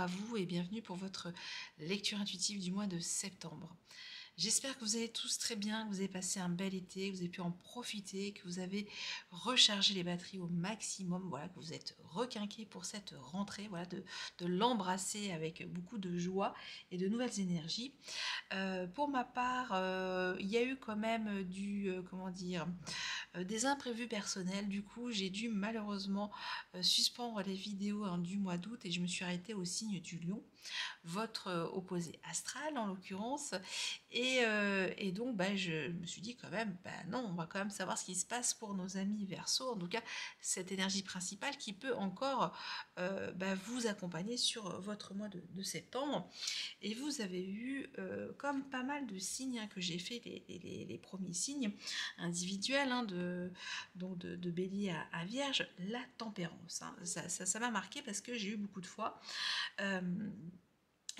à vous et bienvenue pour votre lecture intuitive du mois de septembre. J'espère que vous allez tous très bien, que vous avez passé un bel été, que vous avez pu en profiter, que vous avez rechargé les batteries au maximum, voilà, que vous êtes requinqués pour cette rentrée, voilà, de l'embrasser avec beaucoup de joie et de nouvelles énergies. Pour ma part, il y a eu quand même comment dire, des imprévus personnels. Du coup, j'ai dû malheureusement suspendre les vidéos du mois d'août et je me suis arrêtée au signe du lion, votre opposé astral en l'occurrence. Et donc, je me suis dit quand même, non, on va quand même savoir ce qui se passe pour nos amis Verseau, en tout cas cette énergie principale qui peut encore vous accompagner sur votre mois de septembre. Et vous avez eu, comme pas mal de signes que j'ai fait, les premiers signes individuels, de Bélier à Vierge, la tempérance. Ça m'a marqué parce que j'ai eu beaucoup de fois.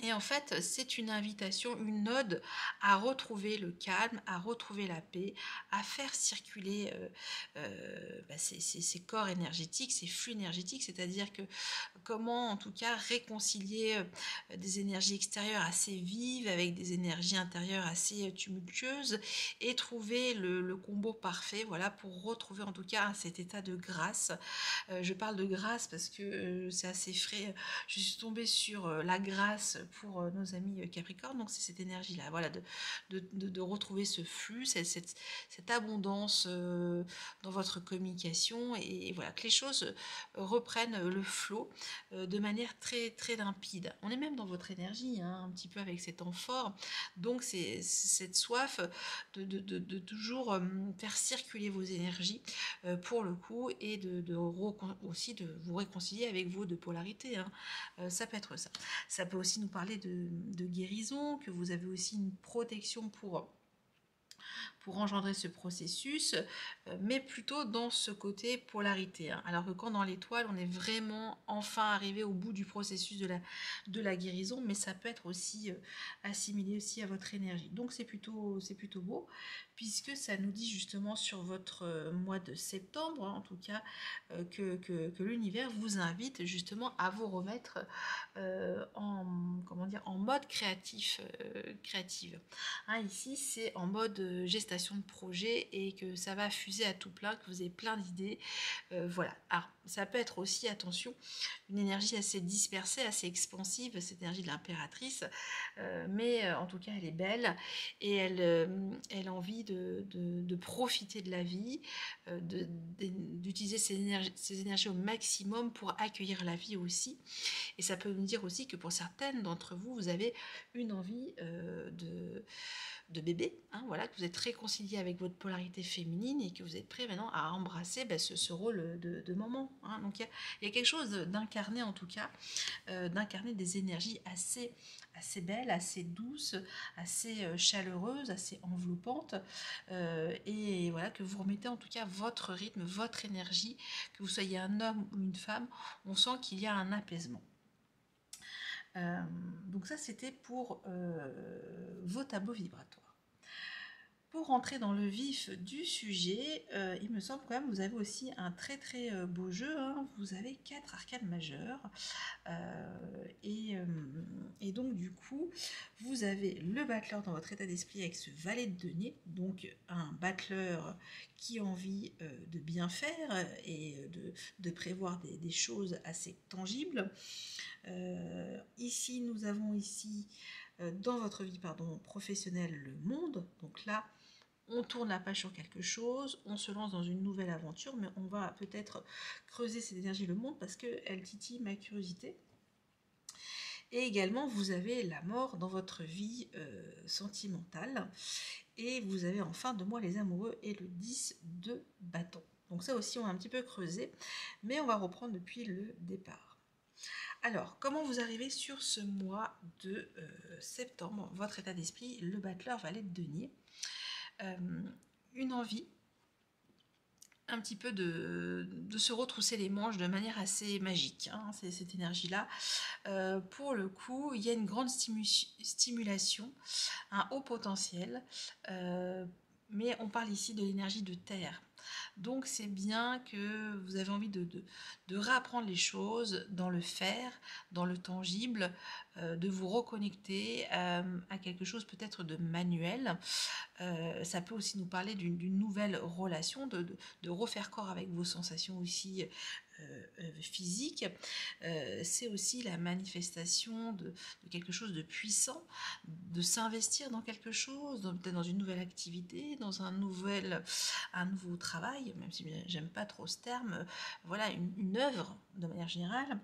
Et en fait, c'est une invitation, une ode à retrouver le calme, à retrouver la paix, à faire circuler ces corps énergétiques, ces flux énergétiques, c'est-à-dire que comment en tout cas réconcilier des énergies extérieures assez vives avec des énergies intérieures assez tumultueuses et trouver le combo parfait, voilà, pour retrouver en tout cas cet état de grâce. Je parle de grâce parce que c'est assez frais. Je suis tombée sur la grâce pour nos amis Capricorne, donc c'est cette énergie-là, voilà, de retrouver ce flux, cette abondance dans votre communication, et voilà, que les choses reprennent le flot de manière très, très limpide. On est même dans votre énergie, un petit peu avec cet amphore, donc c'est cette soif de toujours faire circuler vos énergies pour le coup, et aussi de vous réconcilier avec vos deux polarités. Ça peut être ça. Ça peut aussi nous parler de guérison, que vous avez aussi une protection pour engendrer ce processus, mais plutôt dans ce côté polarité. Alors que quand dans l'étoile, on est vraiment enfin arrivé au bout du processus de la guérison, mais ça peut être aussi assimilé aussi à votre énergie. Donc c'est plutôt beau, puisque ça nous dit justement sur votre mois de septembre, en tout cas, que l'univers vous invite justement à vous remettre en mode créative. Ici, c'est en mode gestation de projet et que ça va fuser à tout plein, que vous avez plein d'idées. Voilà. Alors, ça peut être aussi, attention, une énergie assez dispersée, assez expansive, cette énergie de l'impératrice, mais en tout cas, elle est belle et elle a envie de profiter de la vie, d'utiliser ses énergies au maximum pour accueillir la vie aussi. Et ça peut nous dire aussi que pour certaines d'entre vous, vous avez une envie de bébé, voilà, que vous êtes réconcilié avec votre polarité féminine et que vous êtes prêt maintenant à embrasser ce rôle de maman. Donc il y a quelque chose d'incarner, en tout cas, d'incarner des énergies assez belles, assez douces, assez chaleureuses, assez enveloppantes, et voilà, que vous remettez en tout cas votre rythme, votre énergie, que vous soyez un homme ou une femme, on sent qu'il y a un apaisement. Donc ça, c'était pour vos tableaux vibratoires. Pour rentrer dans le vif du sujet, il me semble quand même que vous avez aussi un très très beau jeu. Vous avez 4 arcanes majeures. Et donc du coup, vous avez le battleur dans votre état d'esprit avec ce valet de denier. Donc un battleur qui a envie de bien faire et de prévoir des choses assez tangibles. Ici, nous avons dans votre vie professionnelle, le monde. Donc là, on tourne la page sur quelque chose, on se lance dans une nouvelle aventure, mais on va peut-être creuser cette énergie, le monde, parce qu'elle titille ma curiosité. Et également, vous avez la mort dans votre vie sentimentale. Et vous avez en fin de mois les amoureux et le 10 de bâton. Donc ça aussi, on a un petit peu creusé, mais on va reprendre depuis le départ. Alors, comment vous arrivez sur ce mois de septembre? Votre état d'esprit, le battleur, valet de denier. Une envie un petit peu de se retrousser les manches de manière assez magique, c'est cette énergie-là. Pour le coup, il y a une grande stimulation, un haut potentiel, mais on parle ici de l'énergie de terre. Donc c'est bien que vous avez envie de réapprendre les choses dans le faire, dans le tangible, de vous reconnecter à quelque chose peut-être de manuel. Ça peut aussi nous parler d'une nouvelle relation, de refaire corps avec vos sensations aussi physiques. C'est aussi la manifestation de quelque chose de puissant, de s'investir dans quelque chose, peut-être dans une nouvelle activité, dans un nouveau travail, même si j'aime pas trop ce terme, voilà, une œuvre de manière générale.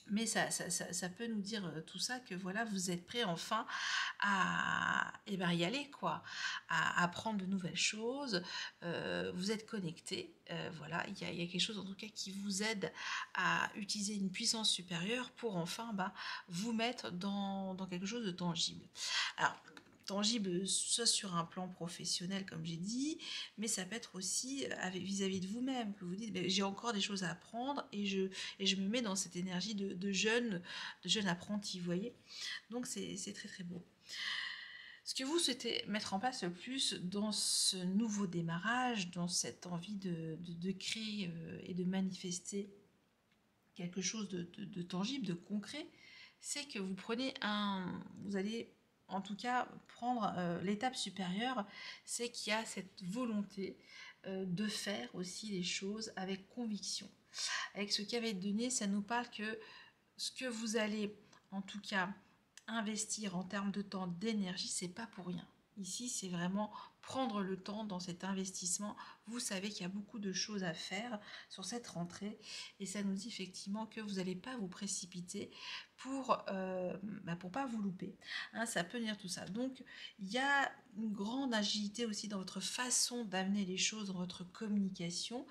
Mais ça peut nous dire tout ça, que voilà, vous êtes prêt enfin à y aller, quoi, à apprendre de nouvelles choses, vous êtes connecté, voilà, il y a quelque chose en tout cas qui vous aide à utiliser une puissance supérieure pour enfin vous mettre dans quelque chose de tangible. Alors, tangible, soit sur un plan professionnel, comme j'ai dit, mais ça peut être aussi vis-à-vis de vous-même, que vous dites, j'ai encore des choses à apprendre et je me mets dans cette énergie de jeune apprenti, vous voyez. Donc c'est très très beau. Ce que vous souhaitez mettre en place le plus dans ce nouveau démarrage, dans cette envie de créer et de manifester quelque chose de tangible, de concret, c'est que vous allez en tout cas prendre l'étape supérieure, c'est qu'il y a cette volonté de faire aussi les choses avec conviction. Avec ce qui avait été donné, ça nous parle que ce que vous allez en tout cas investir en termes de temps, d'énergie, c'est pas pour rien. Ici, c'est vraiment prendre le temps dans cet investissement. Vous savez qu'il y a beaucoup de choses à faire sur cette rentrée et ça nous dit effectivement que vous n'allez pas vous précipiter pour pas vous louper. Hein, ça peut venir tout ça. Donc, il y a une grande agilité aussi dans votre façon d'amener les choses, dans votre communication,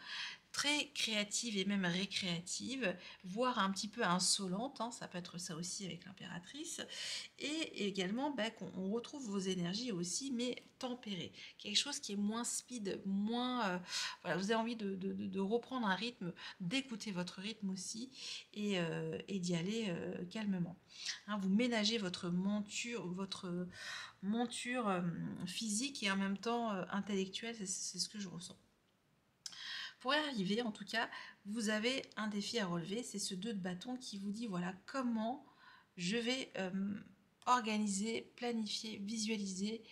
très créative et même récréative, voire un petit peu insolente, hein, ça peut être ça aussi avec l'impératrice, et également qu'on retrouve vos énergies aussi, mais tempérées, quelque chose qui est moins speed, moins... voilà, vous avez envie de reprendre un rythme, d'écouter votre rythme aussi, et d'y aller calmement. Hein, vous ménagez votre monture physique et en même temps intellectuelle, c'est ce que je ressens. Pour y arriver, en tout cas, vous avez un défi à relever, c'est ce 2 de bâton qui vous dit, voilà, comment je vais organiser, planifier, visualiser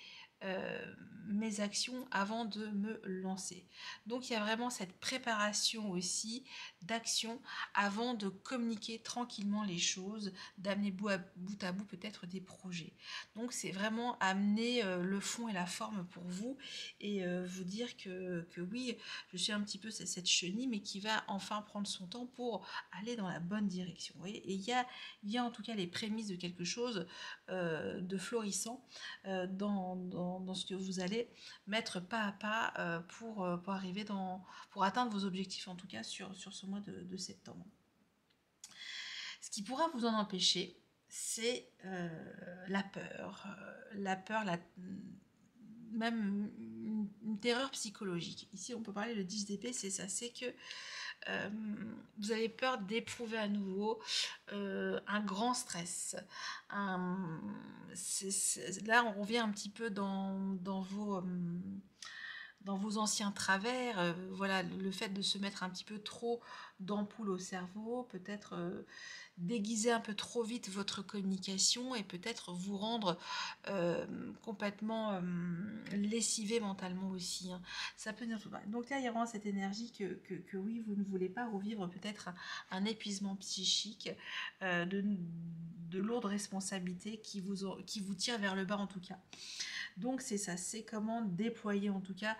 mes actions avant de me lancer. Donc il y a vraiment cette préparation aussi d'action avant de communiquer tranquillement les choses, d'amener bout à bout peut-être des projets. Donc c'est vraiment amener le fond et la forme pour vous et vous dire que oui, je suis un petit peu cette chenille mais qui va enfin prendre son temps pour aller dans la bonne direction. Vous voyez, et il y a en tout cas les prémices de quelque chose de florissant dans ce que vous allez mettre pas à pas pour arriver pour atteindre vos objectifs, en tout cas sur ce mois de septembre. Ce qui pourra vous en empêcher, c'est la peur, même une terreur psychologique. Ici, on peut parler de 10 d'épée, c'est ça, c'est que vous avez peur d'éprouver à nouveau un grand stress. Là, on revient un petit peu dans vos anciens travers, voilà, le fait de se mettre un petit peu trop d'ampoule au cerveau, peut-être déguiser un peu trop vite votre communication et peut-être vous rendre complètement lessivé mentalement aussi. Hein. Ça peut venir tout. Donc là, il y a vraiment cette énergie que oui, vous ne voulez pas revivre peut-être un épuisement psychique, de lourdes responsabilités qui vous tirent vers le bas en tout cas. Donc c'est ça, c'est comment déployer en tout cas,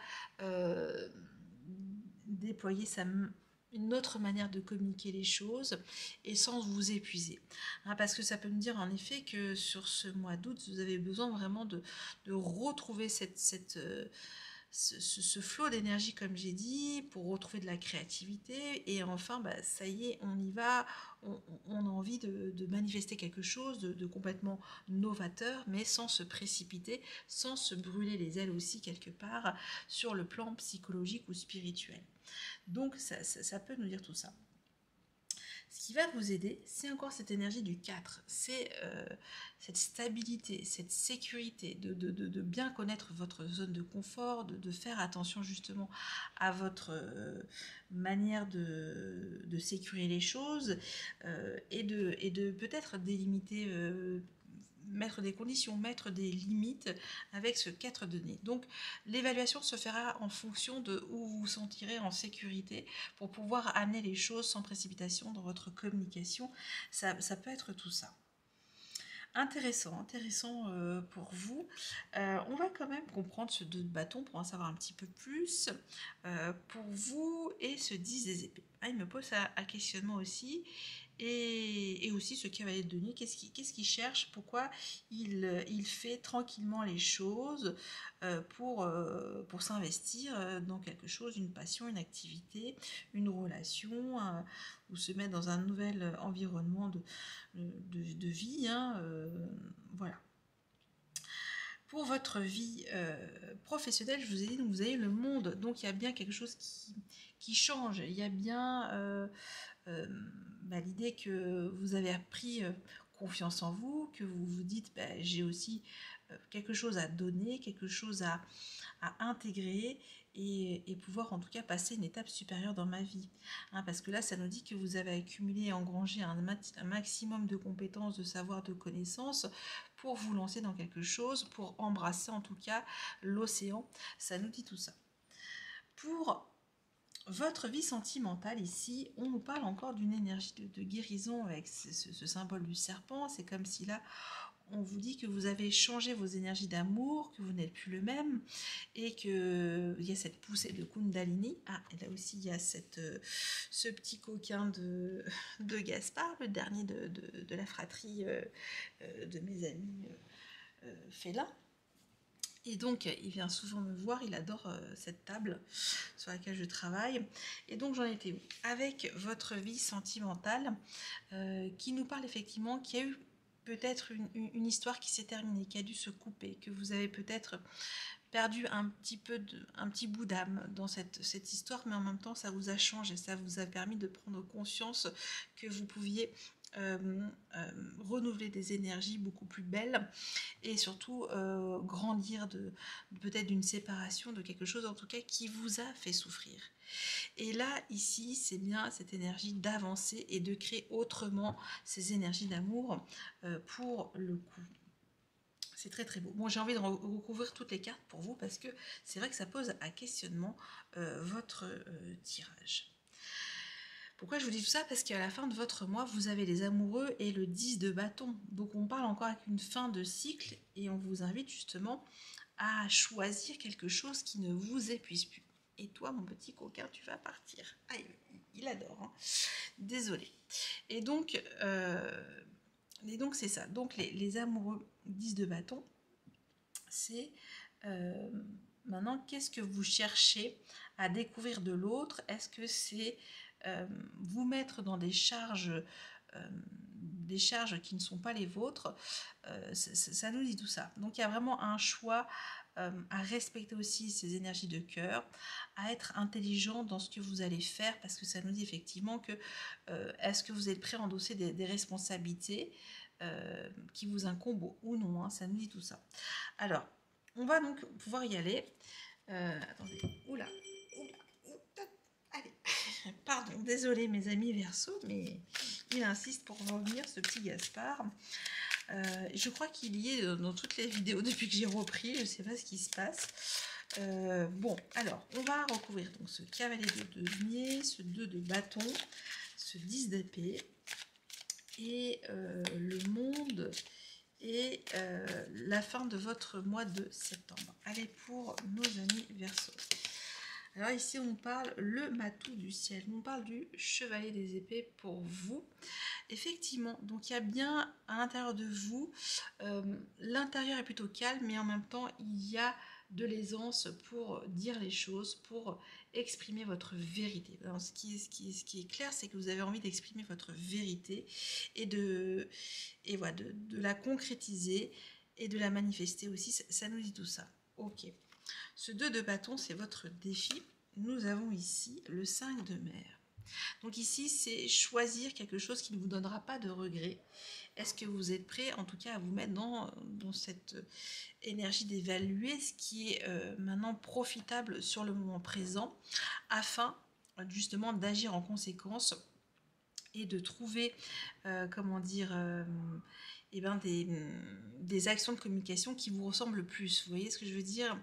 déployer une autre manière de communiquer les choses et sans vous épuiser. Hein, parce que ça peut me dire en effet que sur ce mois d'août, vous avez besoin vraiment de retrouver ce flot d'énergie comme j'ai dit, pour retrouver de la créativité et enfin ça y est, on y va, on a envie de manifester quelque chose de complètement novateur mais sans se précipiter, sans se brûler les ailes aussi quelque part sur le plan psychologique ou spirituel. Donc ça peut nous dire tout ça. Ce qui va vous aider, c'est encore cette énergie du 4, c'est cette stabilité, cette sécurité, de bien connaître votre zone de confort, de faire attention justement à votre manière de sécuriser les choses et de peut-être délimiter, mettre des conditions, mettre des limites avec ce 4 de nez. Donc l'évaluation se fera en fonction de où vous vous sentirez en sécurité pour pouvoir amener les choses sans précipitation dans votre communication. Ça peut être tout ça. Intéressant pour vous. On va quand même comprendre ce 2 de bâton pour en savoir un petit peu plus pour vous et ce 10 des épées. Ah, il me pose un questionnement aussi. Et aussi ce cavalier de denier, qu'est-ce qu'il cherche, pourquoi il fait tranquillement les choses pour s'investir dans quelque chose, une passion, une activité, une relation, ou se mettre dans un nouvel environnement de vie, hein, voilà. Pour votre vie professionnelle, je vous ai dit, donc vous avez le monde, donc il y a bien quelque chose qui change, il y a bien l'idée que vous avez appris confiance en vous, que vous vous dites j'ai aussi quelque chose à donner, quelque chose à intégrer et pouvoir en tout cas passer une étape supérieure dans ma vie. Hein, parce que là, ça nous dit que vous avez accumulé et engrangé un maximum de compétences, de savoir, de connaissances pour vous lancer dans quelque chose, pour embrasser en tout cas l'océan. Ça nous dit tout ça. Pour votre vie sentimentale, ici, on nous parle encore d'une énergie de guérison avec ce symbole du serpent. C'est comme si là, on vous dit que vous avez changé vos énergies d'amour, que vous n'êtes plus le même, et qu'il y a cette poussée de Kundalini. Ah, et là aussi, il y a ce petit coquin de Gaspard, le dernier de la fratrie de mes amis félins. Et donc, il vient souvent me voir, il adore cette table sur laquelle je travaille. Et donc, j'en étais où? Avec votre vie sentimentale, qui nous parle effectivement qu'il y a eu peut-être une histoire qui s'est terminée, qui a dû se couper, que vous avez peut-être perdu un petit bout d'âme dans cette histoire, mais en même temps, ça vous a changé, ça vous a permis de prendre conscience que vous pouviez renouveler des énergies beaucoup plus belles et surtout grandir peut-être d'une séparation, de quelque chose en tout cas qui vous a fait souffrir. Et là, ici, c'est bien cette énergie d'avancer et de créer autrement ces énergies d'amour pour le coup. C'est très très beau. Bon, j'ai envie de recouvrir toutes les cartes pour vous parce que c'est vrai que ça pose à questionnement votre tirage. Pourquoi je vous dis tout ça? Parce qu'à la fin de votre mois, vous avez les amoureux et le 10 de bâton. Donc on parle encore avec une fin de cycle et on vous invite justement à choisir quelque chose qui ne vous épuise plus. Et toi, mon petit coquin, tu vas partir. Ah, il adore. Hein. Désolé. Et donc c'est ça. Donc les amoureux 10 de bâton, c'est maintenant qu'est-ce que vous cherchez à découvrir de l'autre? Est-ce que c'est vous mettre dans des charges qui ne sont pas les vôtres? Ça nous dit tout ça. Donc il y a vraiment un choix à respecter aussi ces énergies de cœur, à être intelligent dans ce que vous allez faire, parce que ça nous dit effectivement que est-ce que vous êtes prêt à endosser des responsabilités qui vous incombent ou non, hein, ça nous dit tout ça. Alors, on va donc pouvoir y aller. Attendez, oula, allez, pardon, désolé mes amis Verseau, mais il insiste pour revenir, ce petit Gaspard. Je crois qu'il y est dans toutes les vidéos depuis que j'ai repris, je ne sais pas ce qui se passe. Bon, alors, on va recouvrir donc ce cavalier de denier, ce 2 de bâton, ce 10 d'épée, et le monde et la fin de votre mois de septembre. Allez, pour nos amis Verseau. Alors ici, on parle le matou du ciel. On parle du chevalier des épées pour vous. Effectivement, donc il y a bien à l'intérieur de vous, l'intérieur est plutôt calme, mais en même temps, il y a de l'aisance pour dire les choses, pour exprimer votre vérité. Alors, ce qui est clair, c'est que vous avez envie d'exprimer votre vérité et voilà, de la concrétiser et de la manifester aussi. Ça nous dit tout ça. Ok. Ce 2 de bâton, c'est votre défi. Nous avons ici le 5 de mer. Donc ici, c'est choisir quelque chose qui ne vous donnera pas de regrets. Est-ce que vous êtes prêt, en tout cas, à vous mettre dans cette énergie d'évaluer ce qui est maintenant profitable sur le moment présent, afin justement d'agir en conséquence et de trouver, comment dire, eh ben des actions de communication qui vous ressemblent le plus. Vous voyez ce que je veux dire?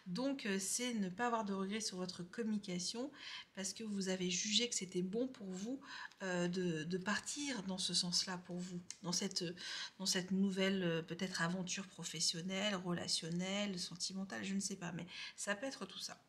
Donc, c'est ne pas avoir de regrets sur votre communication parce que vous avez jugé que c'était bon pour vous de partir dans ce sens-là pour vous, dans cette nouvelle peut-être aventure professionnelle, relationnelle, sentimentale, je ne sais pas, mais ça peut être tout ça.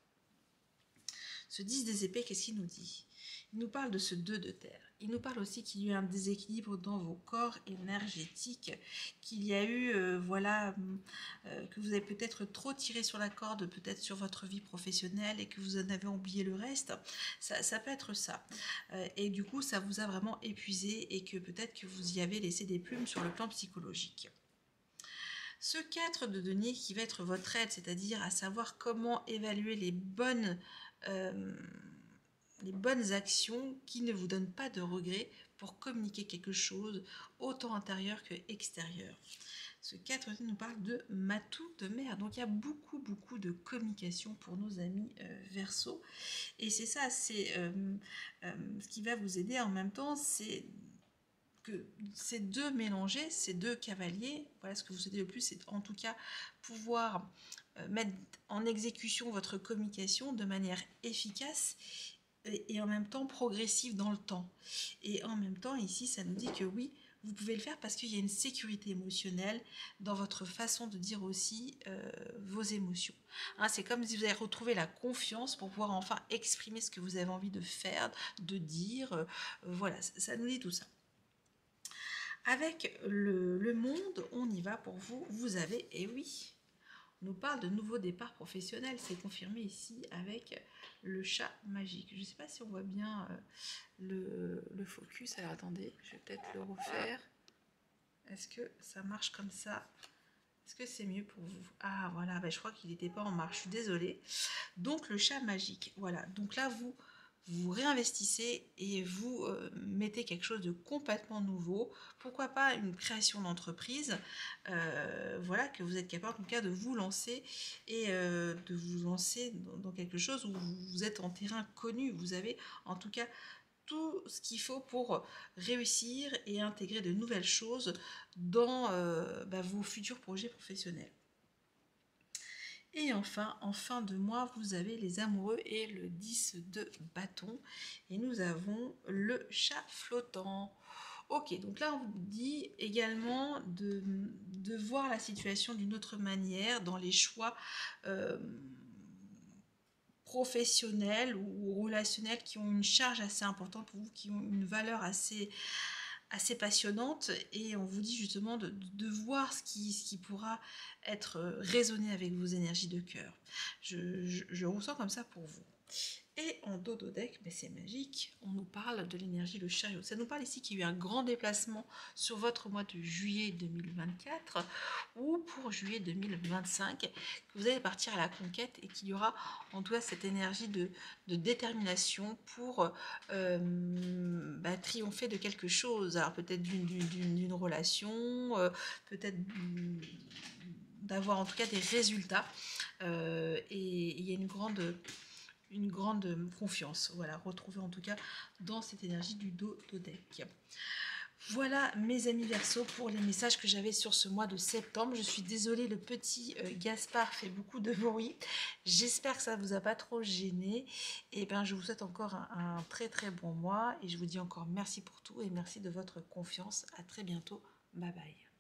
Ce 10 des épées, qu'est-ce qu'il nous dit? Il nous parle de ce 2 de terre. Il nous parle aussi qu'il y a eu un déséquilibre dans vos corps énergétiques, qu'il y a eu, que vous avez peut-être trop tiré sur la corde, peut-être sur votre vie professionnelle et que vous en avez oublié le reste. Ça peut être ça. Et du coup, ça vous a vraiment épuisé et que peut-être que vous y avez laissé des plumes sur le plan psychologique. Ce 4 de denier qui va être votre aide, c'est-à-dire à savoir comment évaluer les bonnes actions qui ne vous donnent pas de regrets pour communiquer quelque chose autant intérieur que extérieur. Ce 4 nous parle de matou de mer. Donc il y a beaucoup de communication pour nos amis Verseau. Et c'est ça, c'est ce qui va vous aider en même temps, c'est que ces deux mélangés, ces deux cavaliers, voilà ce que vous aidez le plus, c'est en tout cas pouvoir mettre en exécution votre communication de manière efficace et en même temps progressive dans le temps. Et en même temps, ici, ça nous dit que oui, vous pouvez le faire parce qu'il y a une sécurité émotionnelle dans votre façon de dire aussi vos émotions. Hein, c'est comme si vous avez retrouvé la confiance pour pouvoir enfin exprimer ce que vous avez envie de faire, de dire. Voilà, ça nous dit tout ça. Avec le monde, on y va pour vous. Vous avez, et oui, on nous parle de nouveaux départs professionnels. C'est confirmé ici avec le chat magique. Je ne sais pas si on voit bien le focus. Alors attendez, je vais peut-être le refaire. Est-ce que ça marche comme ça? Est-ce que c'est mieux pour vous? Ah voilà, ben, je crois qu'il n'était pas en marche. Je suis désolée. Donc le chat magique. Voilà, donc là vous réinvestissez et vous mettez quelque chose de complètement nouveau. Pourquoi pas une création d'entreprise, voilà, que vous êtes capable en tout cas de vous lancer et de vous lancer dans quelque chose où vous êtes en terrain connu. Vous avez en tout cas tout ce qu'il faut pour réussir et intégrer de nouvelles choses dans vos futurs projets professionnels. Et enfin, en fin de mois, vous avez les amoureux et le 10 de bâton. Et nous avons le chat flottant. Ok, donc là, on vous dit également de voir la situation d'une autre manière dans les choix professionnels ou relationnels qui ont une charge assez importante pour vous, qui ont une valeur assez passionnante, et on vous dit justement de voir ce qui pourra être raisonné avec vos énergies de cœur. Je ressens comme ça pour vous. Et en dos de deck, mais c'est magique, on nous parle de l'énergie le chariot. Ça nous parle ici qu'il y a eu un grand déplacement sur votre mois de juillet 2024 ou pour juillet 2025, que vous allez partir à la conquête et qu'il y aura en tout cas cette énergie de détermination pour triompher de quelque chose. Alors peut-être d'une relation, peut-être d'avoir en tout cas des résultats. Et il y a une grande confiance, voilà, retrouvée en tout cas dans cette énergie du dos de deck. Voilà mes amis Verseau pour les messages que j'avais sur ce mois de septembre. Je suis désolée, le petit Gaspard fait beaucoup de bruit. J'espère que ça ne vous a pas trop gêné. Et bien je vous souhaite encore un très très bon mois et je vous dis encore merci pour tout et merci de votre confiance. À très bientôt. Bye bye.